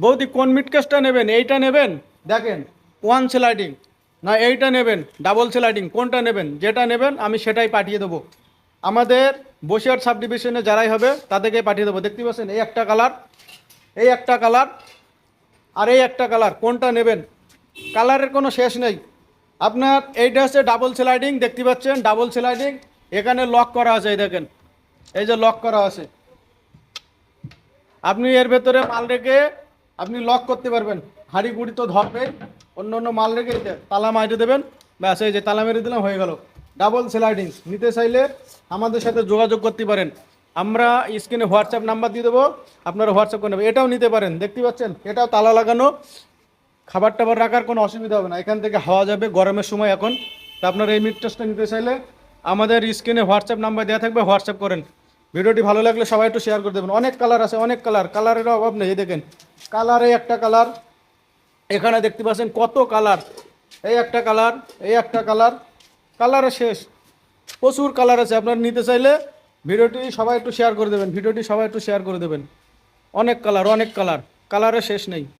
বৌদি কোন মিটকেসটা নেবেন? এইটা নেবেন? দেখেন, ওয়ান স্লাইডিং না এইটা নেবেন ডাবল স্লাইডিং, কোনটা নেবেন? যেটা নেবেন আমি সেটাই পাঠিয়ে দেবো। আমাদের বসিরহাট সাব ডিভিশনে যারাই হবে তাদেরকে পাঠিয়ে দেবো। দেখতে পাচ্ছেন এই একটা কালার, এই একটা কালার, আর এই একটা কালার, কোনটা নেবেন? কালারের কোনো শেষ নেই। আপনার এইটা হচ্ছে ডাবল স্লাইডিং, দেখতে পাচ্ছেন ডাবল স্লাইডিং, এখানে লক করা আছে, এই দেখেন এই যে লক করা আছে। আপনি এর ভেতরে মাল রেখে আপনি লক করতে পারবেন, হাঁড়ি গুঁড়ি তো ধরবে, অন্য অন্য মাল রেখে তালা মারিয়ে দেবেন, ব্যাস এই যে তালা মেরে দিলাম, হয়ে গেল। ডাবল স্লাইডিং নিতে চাইলে আমাদের সাথে যোগাযোগ করতে পারেন, আমরা স্ক্রিনে হোয়াটসঅ্যাপ নাম্বার দিয়ে দেবো, আপনারা হোয়াটসঅ্যাপ করে নেবেন। এটাও নিতে পারেন, দেখতে পাচ্ছেন এটাও তালা লাগানো, খাবার টাবার রাখার কোনো অসুবিধা হবে না, এখান থেকে হাওয়া যাবে গরমের সময় এখন। তা আপনারা এই মিটটেসটা নিতে চাইলে আমাদের স্ক্রিনে হোয়াটসঅ্যাপ নাম্বার দেওয়া থাকবে, হোয়াটসঅ্যাপ করেন। ভিডিওটি ভালো লাগলে সবাই একটু শেয়ার করে দেবেন। অনেক কালার আছে, অনেক কালার, কালারের অভাব নেই। এই দেখেন কালারে একটা কালার, এখানে দেখতে পাচ্ছেন কত কালার, এই একটা কালার, এই একটা কালার, কালারে শেষ, প্রচুর কালার আছে। আপনারা নিতে চাইলে ভিডিওটি সবাই একটু শেয়ার করে দেবেন, ভিডিওটি সবাই একটু শেয়ার করে দেবেন। অনেক কালার, অনেক কালার, কালারে শেষ নেই।